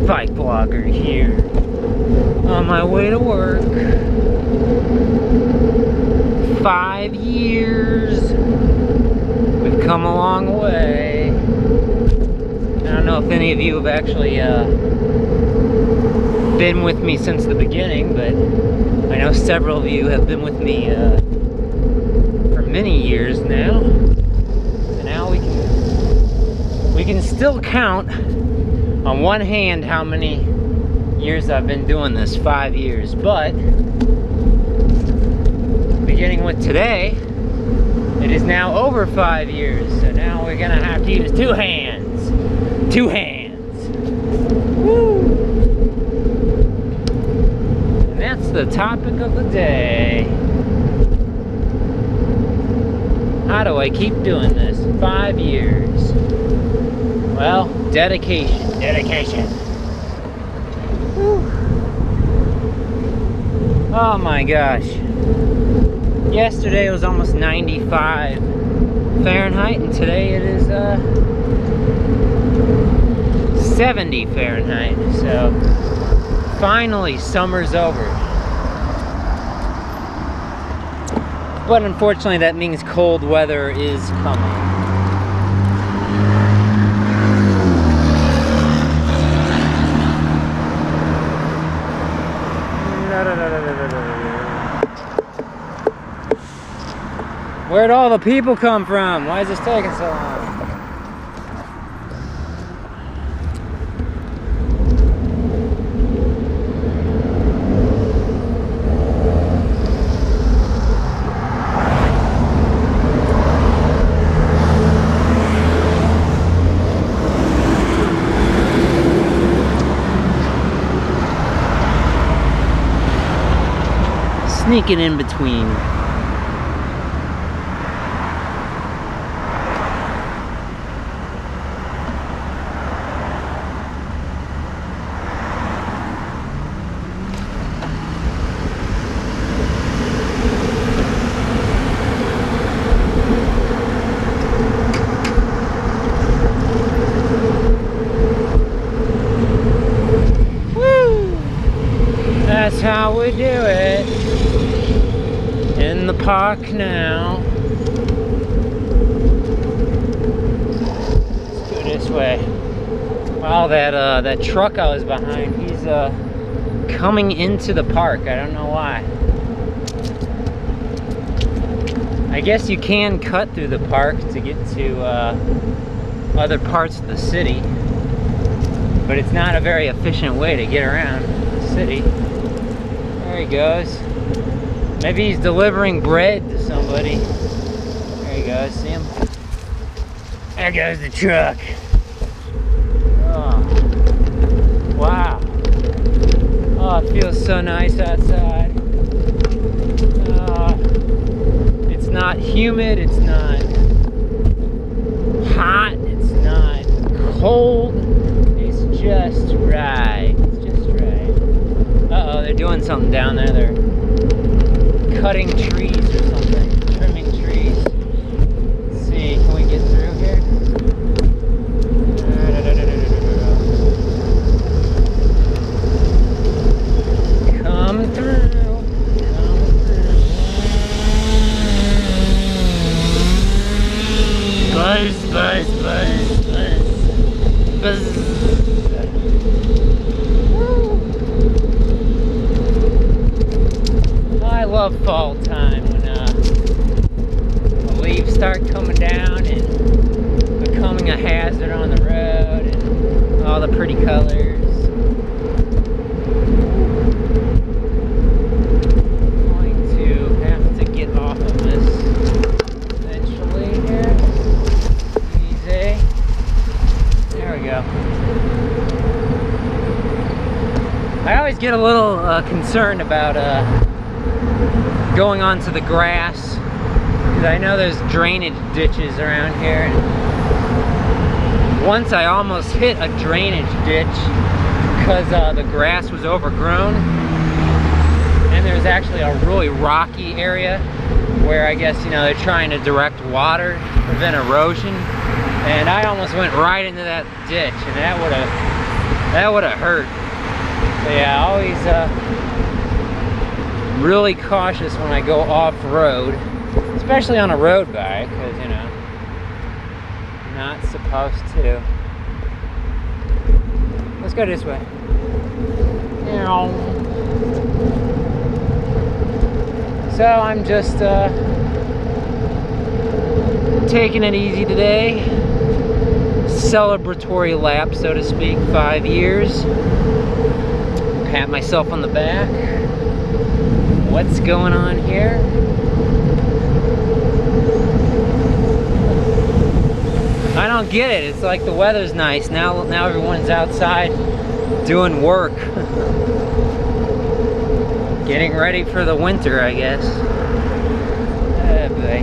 Bike blogger here, on my way to work. 5 years. We've come a long way. I don't know if any of you have actually been with me since the beginning, but I know several of you have been with me for many years now. And now we can still count on one hand how many years I've been doing this. 5 years. But beginning with today, it is now over 5 years. So now we're gonna have to use 2 hands. 2 hands. Woo! And that's the topic of the day. How do I keep doing this? 5 years. Well, dedication. Dedication. Whew. Oh my gosh. Yesterday it was almost 95 Fahrenheit, and today it is 70 Fahrenheit. So finally summer's over. But unfortunately that means cold weather is coming. Where'd all the people come from? Why is this taking so long? Sneaking in between. That's how we do it. In the park now. Let's go this way. Wow, that truck I was behind, he's coming into the park. I don't know why. I guess you can cut through the park to get to other parts of the city, but it's not a very efficient way to get around the city. There he goes. Maybe he's delivering bread to somebody. There he goes, see him? There goes the truck. Oh, wow. Oh, it feels so nice outside. It's not humid, it's not hot, it's not cold. It's just right. It's just right. Uh-oh, they're doing something down there. They're cutting trees or something, trimming trees. Let's see, can we get through here? Come through. Buzz, buzz, buzz, buzz, buzz. I love fall time when the leaves start coming down and becoming a hazard on the road and all the pretty colors. I'm going to have to get off of this eventually here. Easy. There we go. I always get a little concerned about going onto the grass, because I know there's drainage ditches around here. And once I almost hit a drainage ditch because the grass was overgrown, and there's actually a really rocky area where I guess, you know, they're trying to direct water, prevent erosion. and I almost went right into that ditch, and that would have hurt. So yeah, always really cautious when I go off-road, especially on a road bike, because you know, not supposed to. Let's go this way. So I'm just taking it easy today. Celebratory lap, so to speak, 5 years. Pat myself on the back. What's going on here? I don't get it. It's like the weather's nice. Now everyone's outside doing work. Getting ready for the winter, I guess. Oh boy.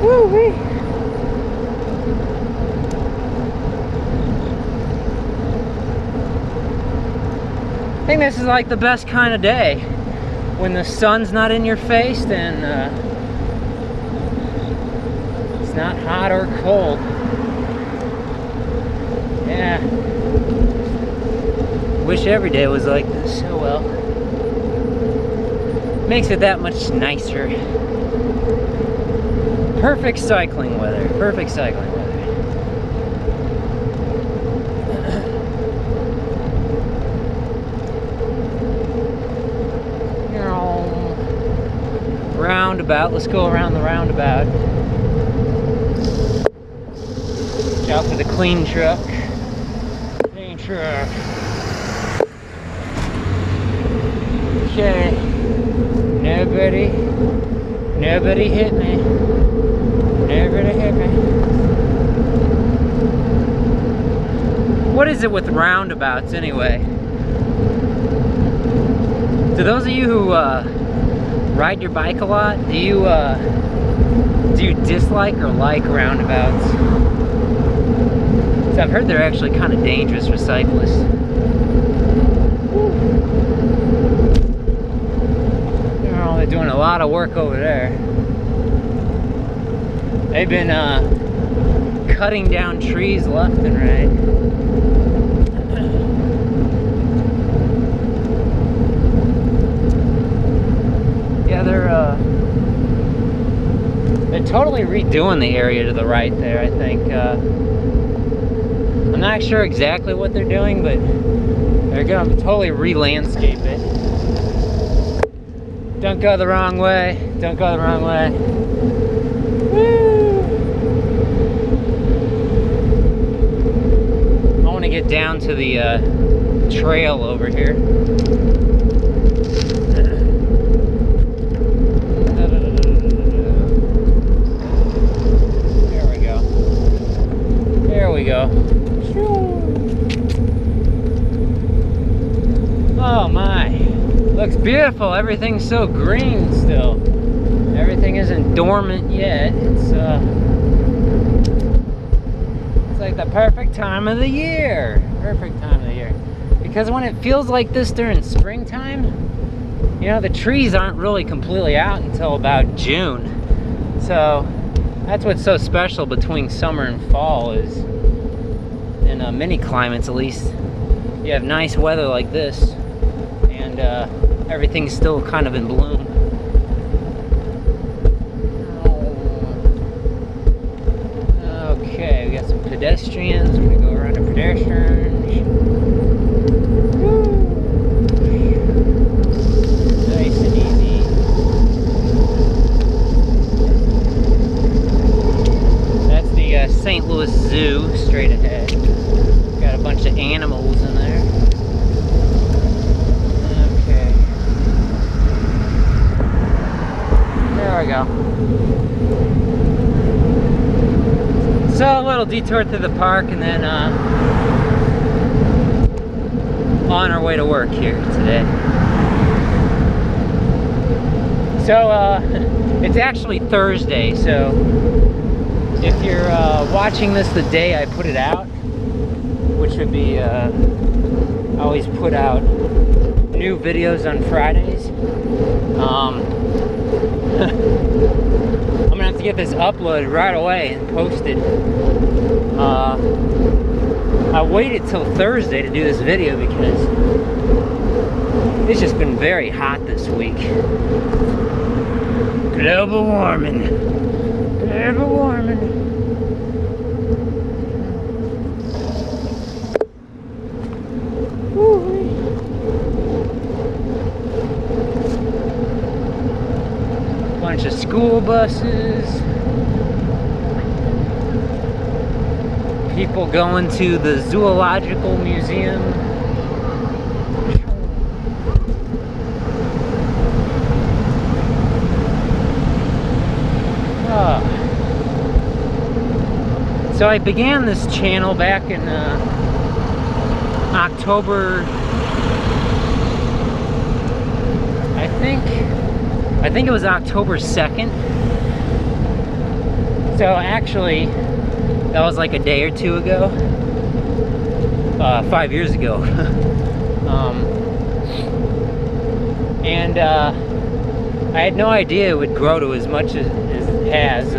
Woo-wee. I think this is like the best kind of day. When the sun's not in your face and it's not hot or cold. Yeah. Wish every day was like this. Oh well. Makes it that much nicer. Perfect cycling weather. Perfect cycling weather. Roundabout. Let's go around the roundabout. Watch out for the clean truck. Clean truck. Okay. Nobody hit me. Nobody hit me. What is it with roundabouts anyway? To those of you who ride your bike a lot, do you dislike or like roundabouts? So I've heard they're actually kind of dangerous for cyclists. They're doing a lot of work over there. They've been cutting down trees left and right. Yeah, they're totally redoing the area to the right there, I think. I'm not sure exactly what they're doing, but they're gonna totally re-landscape it. Don't go the wrong way. Don't go the wrong way. Woo! I want to get down to the trail over here. There we go. There we go. Oh my. Looks beautiful. Everything's so green still. Everything isn't dormant yet. It's like the perfect time of the year. Perfect time of the year. Because when it feels like this during springtime, you know, the trees aren't really completely out until about June. So that's what's so special between summer and fall is, in many climates at least, you have nice weather like this. And everything's still kind of in bloom. Okay, we got some pedestrians. We're gonna go around the pedestrians. Woo. Nice and easy. That's the St. Louis Zoo straight ahead. Got a bunch of animals in there. There we go. So a little detour to the park and then on our way to work here today. So it's actually Thursday, so if you're watching this the day I put it out, which would be I always put out new videos on Fridays. I'm gonna have to get this uploaded right away and posted. I waited till Thursday to do this video because it's just been very hot this week. Global warming. Global warming. Bunch of school buses. People going to the Zoological Museum. So I began this channel back in October. I think it was October 2nd. So actually, that was like a day or two ago. 5 years ago. I had no idea it would grow to as much as it has.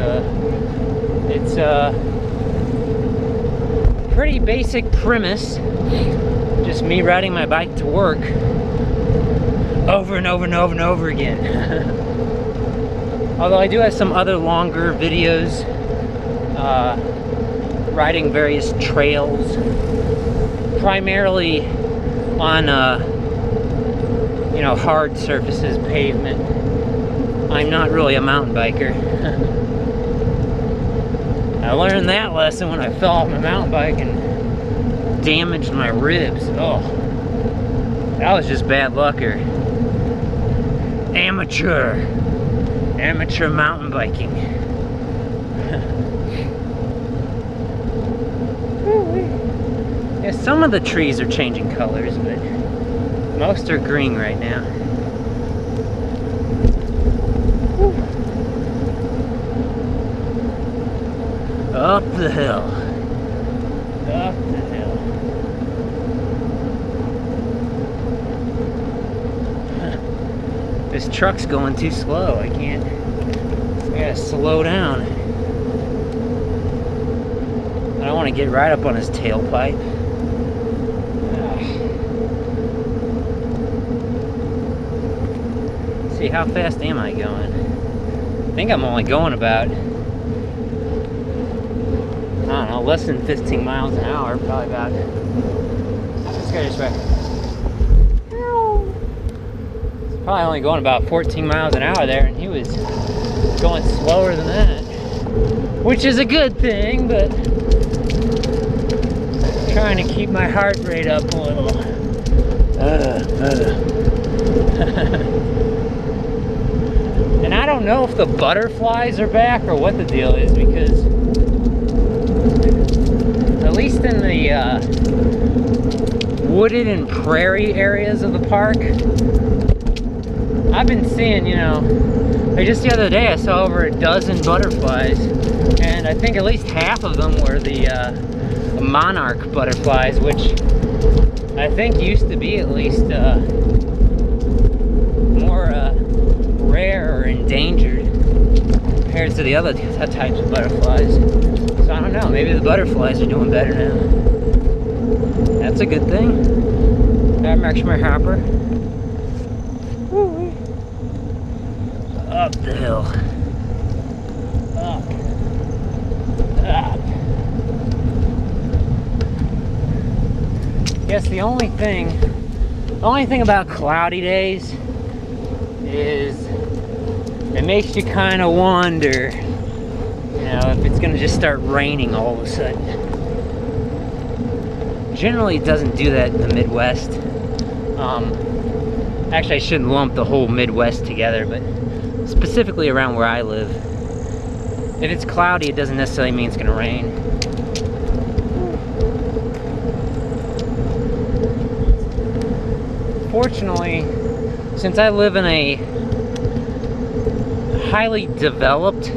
It's a pretty basic premise. Just me riding my bike to work over and over and over and over again. Although I do have some other longer videos riding various trails, primarily on you know, hard surfaces, pavement. I'm not really a mountain biker. I learned that lesson when I fell off my mountain bike and damaged my ribs. Oh, that was just bad luck or amateur mountain biking. Yeah, some of the trees are changing colors, but most are green right now. Up the hill. Up the hill. This truck's going too slow. I gotta slow down. I don't want to get right up on his tailpipe. Let's see, how fast am I going? I think I'm only going about, I don't know, less than 15 miles an hour. Probably about. Let's go this way. It's probably only going about 14 miles an hour there, and he was going slower than that, which is a good thing, but trying to keep my heart rate up a little. And I don't know if the butterflies are back or what the deal is, because at least in the wooded and prairie areas of the park, I've been seeing, you know, like just the other day I saw over a dozen butterflies, and I think at least half of them were the monarch butterflies, which I think used to be at least more rare or endangered compared to the other types of butterflies. So I don't know, maybe the butterflies are doing better now. That's a good thing. That makes me happy. Up the hill. Up. Up. Guess the only thing about cloudy days is it makes you kind of wonder, you know, if it's gonna just start raining all of a sudden. Generally, it doesn't do that in the Midwest. Actually, I shouldn't lump the whole Midwest together, but specifically around where I live, if it's cloudy, it doesn't necessarily mean it's gonna rain. Fortunately, since I live in a highly developed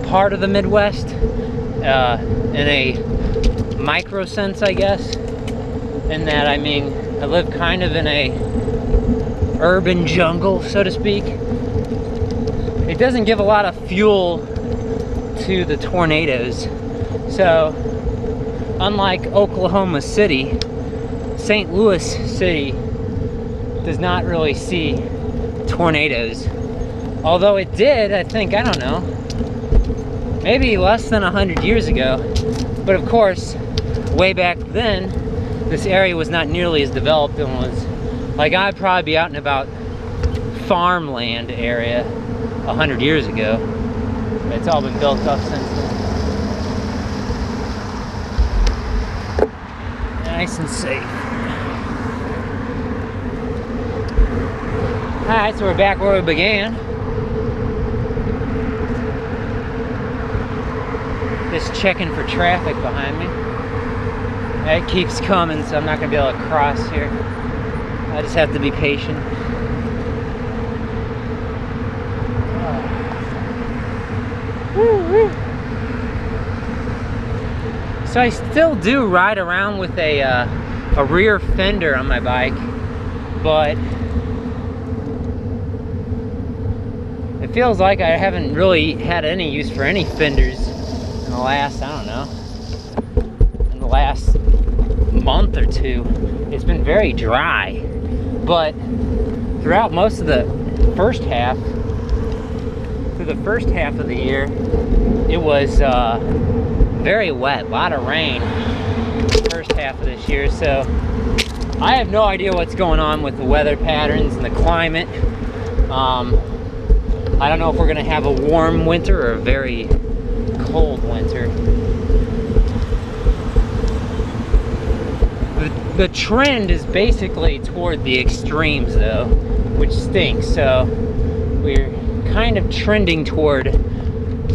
part of the Midwest, in a micro sense, I guess, in that, I mean, I live kind of in a urban jungle, so to speak. It doesn't give a lot of fuel to the tornadoes. So, unlike Oklahoma City, St. Louis City does not really see tornadoes. Although it did, I think, I don't know, maybe less than 100 years ago. But of course, way back then, this area was not nearly as developed and was, like, I'd probably be out and about farmland area 100 years ago. It's all been built up since then. Nice and safe. Alright, so we're back where we began. Just checking for traffic behind me. It keeps coming, so I'm not going to be able to cross here. I just have to be patient. So I still do ride around with a rear fender on my bike, but it feels like I haven't really had any use for any fenders in the last, I don't know, in the last month or two. It's been very dry, but throughout most of the first half, through the first half of the year, it was very wet, a lot of rain the first half of this year, so I have no idea what's going on with the weather patterns and the climate. I don't know if we're gonna have a warm winter or a very cold winter. The trend is basically toward the extremes though, which stinks. So we're kind of trending toward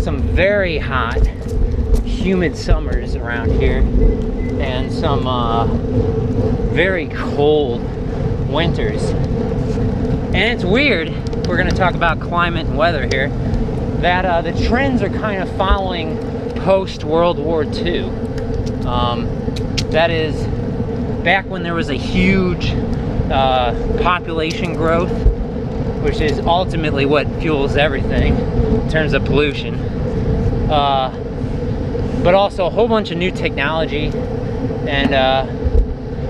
some very hot, humid summers around here and some very cold winters. And it's weird, we're going to talk about climate and weather here, that the trends are kind of following post-World War II. That is, back when there was a huge population growth, which is ultimately what fuels everything in terms of pollution. But also a whole bunch of new technology and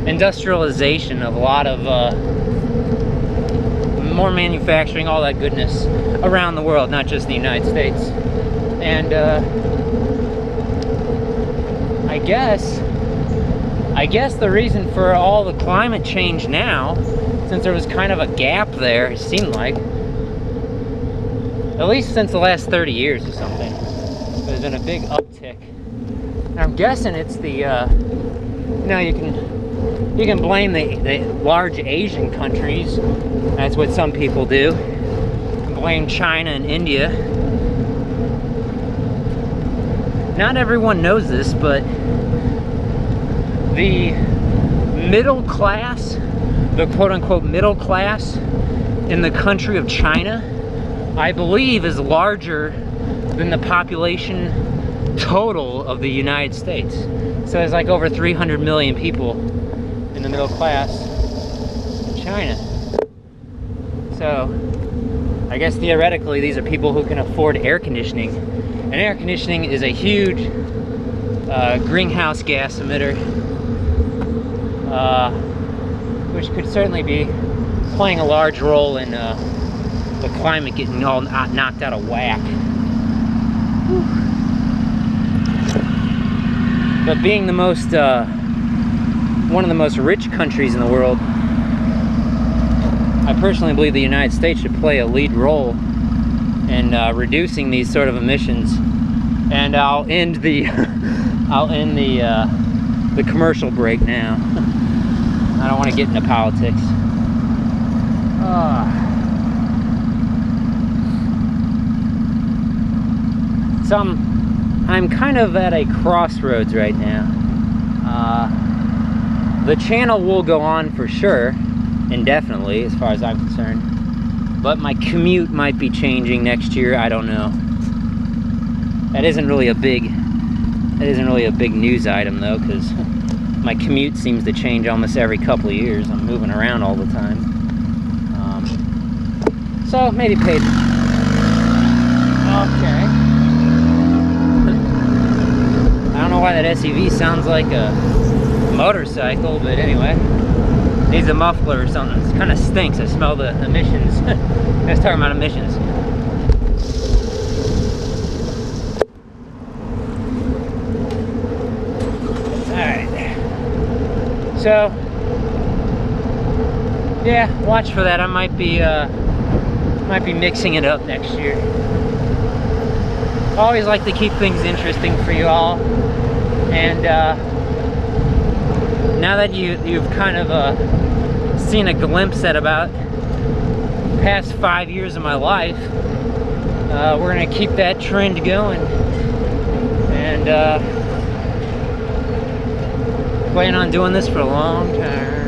industrialization of a lot of more manufacturing, all that goodness around the world, not just the United States. And I guess the reason for all the climate change now, since there was kind of a gap there, it seemed like, at least since the last 30 years or something, there's been a big uptick. And I'm guessing it's the, you can blame the large Asian countries. That's what some people do. Blame China and India. Not everyone knows this, but the middle class, the quote-unquote middle class in the country of China, I believe is larger than the population total of the United States. So there's like over 300 million people in the middle class in China. So I guess theoretically these are people who can afford air conditioning. And air conditioning is a huge greenhouse gas emitter, which could certainly be playing a large role in the climate getting all knocked out of whack. Whew. But being the most, one of the most rich countries in the world, I personally believe the United States should play a lead role in reducing these sort of emissions. And I'll end the the commercial break now. I don't want to get into politics. So I'm kind of at a crossroads right now. The channel will go on for sure, indefinitely, as far as I'm concerned. But my commute might be changing next year. I don't know. That isn't really a big news item though, because my commute seems to change almost every couple of years. I'm moving around all the time. So maybe paid. Okay. why that SUV sounds like a motorcycle, but anyway. Needs a muffler or something. It kind of stinks. I smell the emissions. I was talking about emissions. Alright. So, yeah, watch for that. I might be mixing it up next year. I always like to keep things interesting for you all. And now that you've kind of seen a glimpse at about the past 5 years of my life, we're gonna keep that trend going, and plan on doing this for a long time.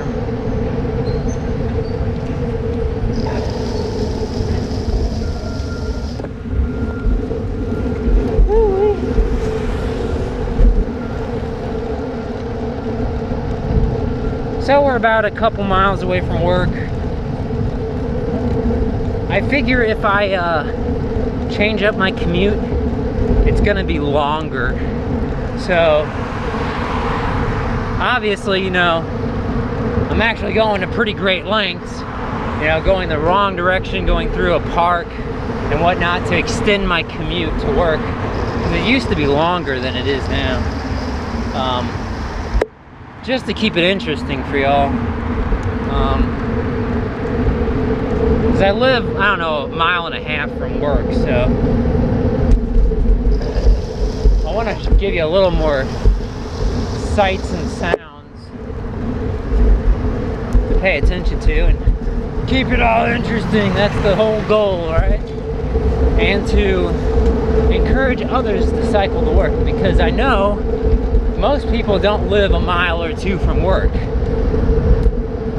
So we're about a couple miles away from work. I figure if I change up my commute, it's gonna be longer. So obviously, you know, I'm actually going to pretty great lengths, you know, going the wrong direction, going through a park and whatnot to extend my commute to work, because it used to be longer than it is now. Just to keep it interesting for y'all. Because I live, I don't know, a mile and a half from work, so I want to give you a little more sights and sounds to pay attention to and keep it all interesting. That's the whole goal, right? And to encourage others to cycle to work, because I know most people don't live a mile or two from work.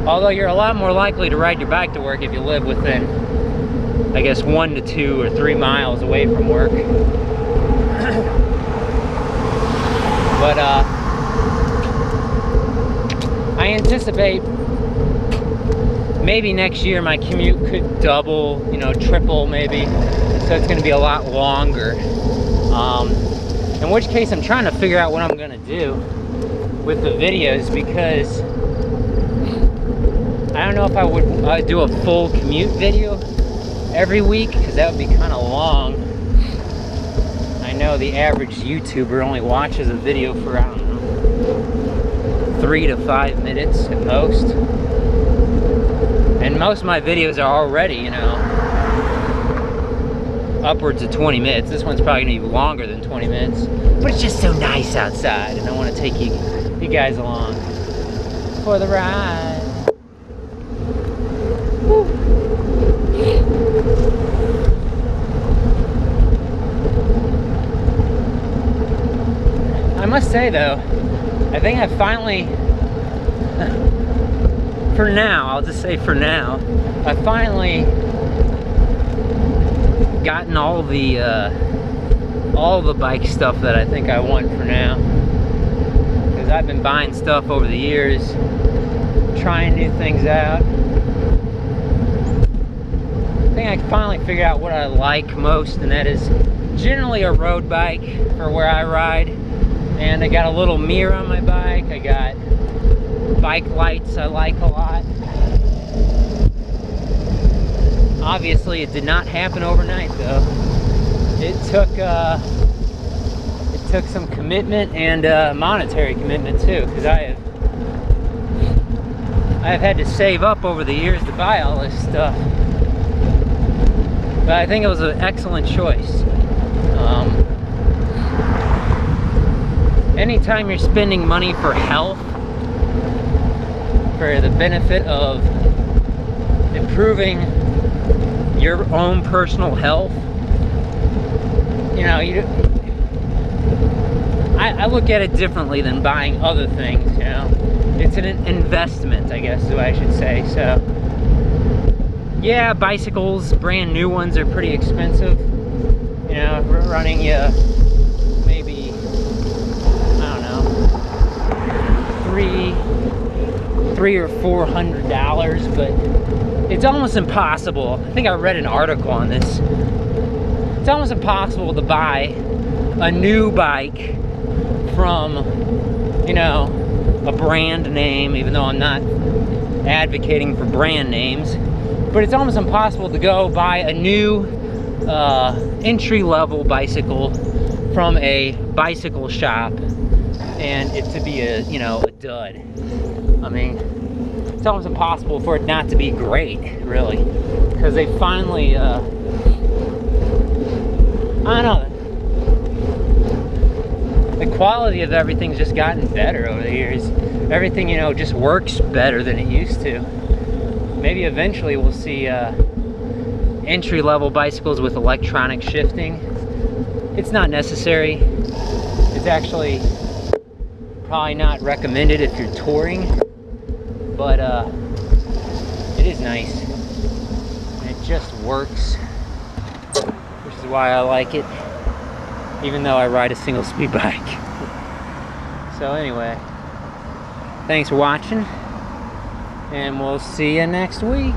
Although you're a lot more likely to ride your bike to work if you live within, I guess, 1 to 2 or 3 miles away from work. But I anticipate maybe next year my commute could double, you know, triple maybe. So it's gonna be a lot longer. In which case I'm trying to figure out what I'm gonna do with the videos, because I don't know if I would do a full commute video every week, because that would be kind of long. I know the average YouTuber only watches a video for, I don't know, 3 to 5 minutes at most. And most of my videos are already, you know, upwards of 20 minutes. This one's probably gonna be longer than 20 minutes. But it's just so nice outside, and I want to take you guys along for the ride. Woo. I must say though, I think I finally, for now, I'll just say for now, I finally gotten all the bike stuff that I think I want for now. Because I've been buying stuff over the years, trying new things out. I think I finally figured out what I like most, and that is generally a road bike for where I ride. And I got a little mirror on my bike. I got bike lights I like a lot. Obviously, it did not happen overnight though. It took some commitment and monetary commitment too, because I've had to save up over the years to buy all this stuff. But I think it was an excellent choice. Anytime you're spending money for health, for the benefit of improving your own personal health, you know, I look at it differently than buying other things, you know. It's an investment, I guess is what I should say. So, yeah, bicycles, brand new ones, are pretty expensive. You know, running you maybe, I don't know, $300 or $400, but it's almost impossible. I think I read an article on this. It's almost impossible to buy a new bike from, you know, a brand name, even though I'm not advocating for brand names. But it's almost impossible to go buy a new entry-level bicycle from a bicycle shop and it to be a, you know, a dud. I mean, it's almost impossible for it not to be great, really, because they finally, I don't know, the quality of everything's just gotten better over the years. Everything, you know, just works better than it used to. Maybe eventually we'll see entry-level bicycles with electronic shifting. It's not necessary. It's actually probably not recommended if you're touring, but it is nice. And it just works, which is why I like it, even though I ride a single-speed bike. So anyway, thanks for watching, and we'll see you next week.